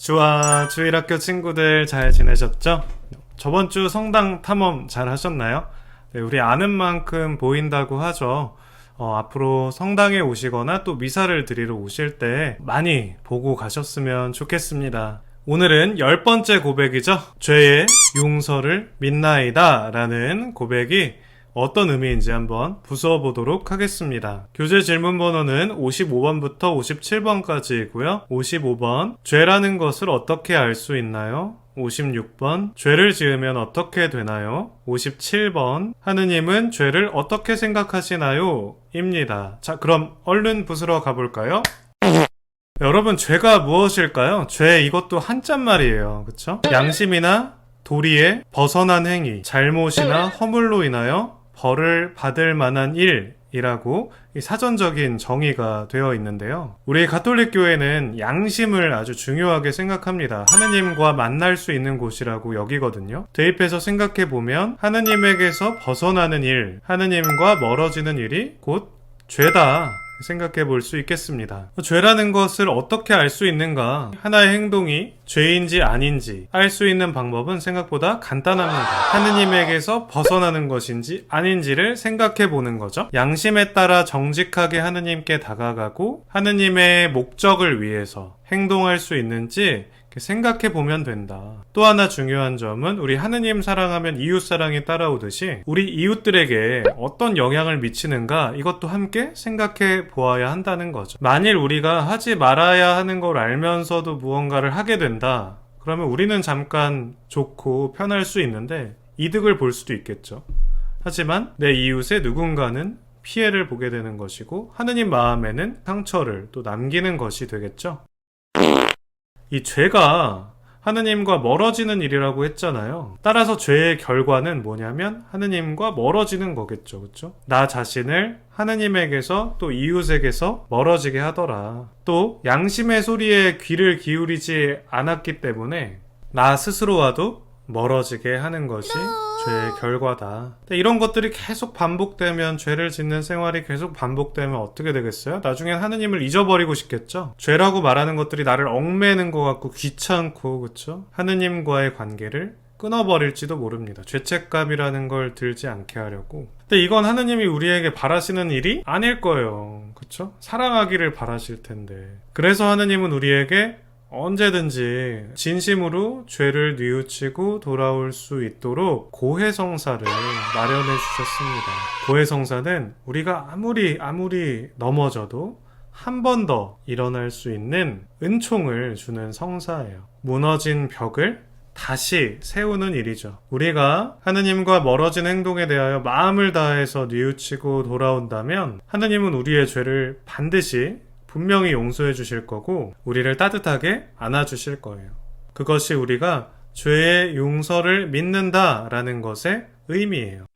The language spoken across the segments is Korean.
주와 주일학교 친구들 잘 지내셨죠? 저번 주 성당 탐험 잘 하셨나요? 네, 우리 아는 만큼 보인다고 하죠. 앞으로 성당에 오시거나 또 미사를 드리러 오실 때 많이 보고 가셨으면 좋겠습니다. 오늘은 10번째 고백이죠. 죄의 용서를 믿나이다 라는 고백이 어떤 의미인지 한번 부수어 보도록 하겠습니다. 교재 질문 번호는 55번부터 57번까지이고요. 55번, 죄라는 것을 어떻게 알 수 있나요? 56번, 죄를 지으면 어떻게 되나요? 57번, 하느님은 죄를 어떻게 생각하시나요? 입니다. 자, 그럼 얼른 부수러 가볼까요? 여러분, 죄가 무엇일까요? 죄, 이것도 한자말이에요. 그쵸? 양심이나 도리에 벗어난 행위, 잘못이나 허물로 인하여 벌을 받을 만한 일이라고 사전적인 정의가 되어 있는데요. 우리 가톨릭 교회는 양심을 아주 중요하게 생각합니다. 하느님과 만날 수 있는 곳이라고 여기거든요. 대입해서 생각해보면 하느님에게서 벗어나는 일, 하느님과 멀어지는 일이 곧 죄다 생각해 볼 수 있겠습니다. 죄라는 것을 어떻게 알 수 있는가? 하나의 행동이 죄인지 아닌지 알 수 있는 방법은 생각보다 간단합니다. 하느님에게서 벗어나는 것인지 아닌지를 생각해 보는 거죠. 양심에 따라 정직하게 하느님께 다가가고 하느님의 목적을 위해서 행동할 수 있는지 생각해 보면 된다. 또 하나 중요한 점은 우리 하느님 사랑하면 이웃 사랑이 따라오듯이 우리 이웃들에게 어떤 영향을 미치는가 이것도 함께 생각해 보아야 한다는 거죠. 만일 우리가 하지 말아야 하는 걸 알면서도 무언가를 하게 된다. 그러면 우리는 잠깐 좋고 편할 수 있는데 이득을 볼 수도 있겠죠. 하지만 내 이웃의 누군가는 피해를 보게 되는 것이고 하느님 마음에는 상처를 또 남기는 것이 되겠죠. 이 죄가 하느님과 멀어지는 일이라고 했잖아요. 따라서 죄의 결과는 뭐냐면 하느님과 멀어지는 거겠죠. 그렇죠? 나 자신을 하느님에게서 또 이웃에게서 멀어지게 하더라. 또 양심의 소리에 귀를 기울이지 않았기 때문에 나 스스로와도 멀어지게 하는 것이 죄의 결과다. 이런 것들이 계속 반복되면 죄를 짓는 생활이 계속 반복되면 어떻게 되겠어요? 나중엔 하느님을 잊어버리고 싶겠죠? 죄라고 말하는 것들이 나를 얽매는 것 같고 귀찮고 그쵸? 하느님과의 관계를 끊어버릴지도 모릅니다. 죄책감이라는 걸 들지 않게 하려고. 근데 이건 하느님이 우리에게 바라시는 일이 아닐 거예요. 그쵸? 사랑하기를 바라실 텐데. 그래서 하느님은 우리에게 언제든지 진심으로 죄를 뉘우치고 돌아올 수 있도록 고해성사를 마련해 주셨습니다. 고해성사는 우리가 아무리 넘어져도 한 번 더 일어날 수 있는 은총을 주는 성사예요. 무너진 벽을 다시 세우는 일이죠. 우리가 하느님과 멀어진 행동에 대하여 마음을 다해서 뉘우치고 돌아온다면 하느님은 우리의 죄를 반드시 분명히 용서해 주실 거고 우리를 따뜻하게 안아주실 거예요. 그것이 우리가 죄의 용서를 믿는다라는 것의 의미예요.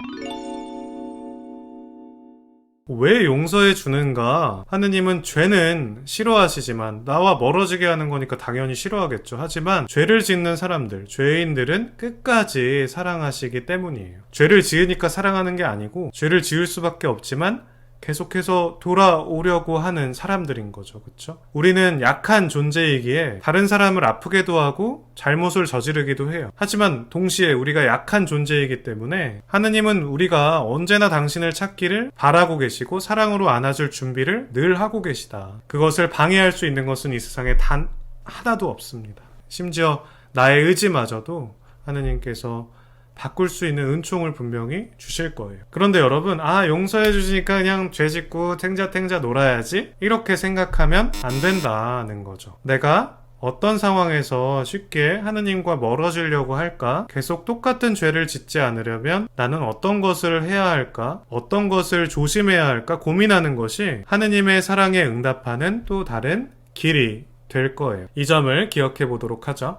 왜 용서해 주는가? 하느님은 죄는 싫어하시지만 나와 멀어지게 하는 거니까 당연히 싫어하겠죠. 하지만 죄를 짓는 사람들, 죄인들은 끝까지 사랑하시기 때문이에요. 죄를 지으니까 사랑하는 게 아니고 죄를 지을 수밖에 없지만 계속해서 돌아오려고 하는 사람들인 거죠. 그렇죠? 우리는 약한 존재이기에 다른 사람을 아프게도 하고 잘못을 저지르기도 해요. 하지만 동시에 우리가 약한 존재이기 때문에 하느님은 우리가 언제나 당신을 찾기를 바라고 계시고 사랑으로 안아줄 준비를 늘 하고 계시다. 그것을 방해할 수 있는 것은 이 세상에 단 하나도 없습니다. 심지어 나의 의지마저도 하느님께서 바꿀 수 있는 은총을 분명히 주실 거예요. 그런데 여러분, 용서해 주시니까 그냥 죄 짓고 탱자탱자 놀아야지? 이렇게 생각하면 안 된다는 거죠. 내가 어떤 상황에서 쉽게 하느님과 멀어지려고 할까? 계속 똑같은 죄를 짓지 않으려면 나는 어떤 것을 해야 할까? 어떤 것을 조심해야 할까? 고민하는 것이 하느님의 사랑에 응답하는 또 다른 길이 될 거예요. 이 점을 기억해 보도록 하죠.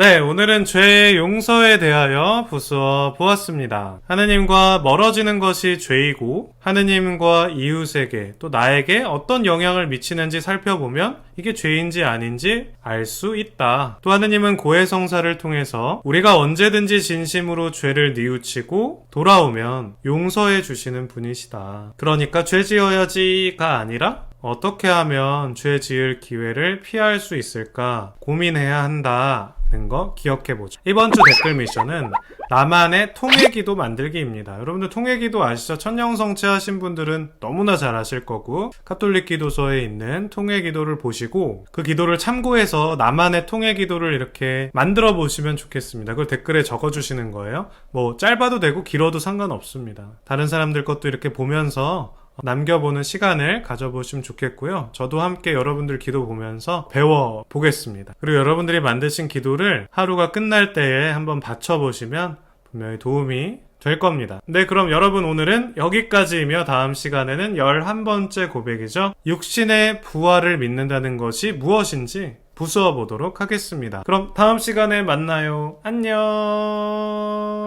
네, 오늘은 죄의 용서에 대하여 부수어 보았습니다. 하느님과 멀어지는 것이 죄이고 하느님과 이웃에게 또 나에게 어떤 영향을 미치는지 살펴보면 이게 죄인지 아닌지 알 수 있다. 또 하느님은 고해성사를 통해서 우리가 언제든지 진심으로 죄를 뉘우치고 돌아오면 용서해 주시는 분이시다. 그러니까 죄 지어야지가 아니라 어떻게 하면 죄 지을 기회를 피할 수 있을까 고민해야 한다는 거 기억해보죠. 이번 주 댓글 미션은 나만의 통회기도 만들기입니다. 여러분들 통회기도 아시죠? 천년성체 하신 분들은 너무나 잘 아실 거고 가톨릭 기도서에 있는 통회기도를 보시고 그 기도를 참고해서 나만의 통회기도를 이렇게 만들어 보시면 좋겠습니다. 그걸 댓글에 적어주시는 거예요. 뭐 짧아도 되고 길어도 상관없습니다. 다른 사람들 것도 이렇게 보면서 남겨보는 시간을 가져보시면 좋겠고요. 저도 함께 여러분들 기도 보면서 배워보겠습니다. 그리고 여러분들이 만드신 기도를 하루가 끝날 때에 한번 바쳐보시면 분명히 도움이 될 겁니다. 네, 그럼 여러분 오늘은 여기까지이며 다음 시간에는 11번째 고백이죠. 육신의 부활을 믿는다는 것이 무엇인지 부수어 보도록 하겠습니다. 그럼 다음 시간에 만나요. 안녕.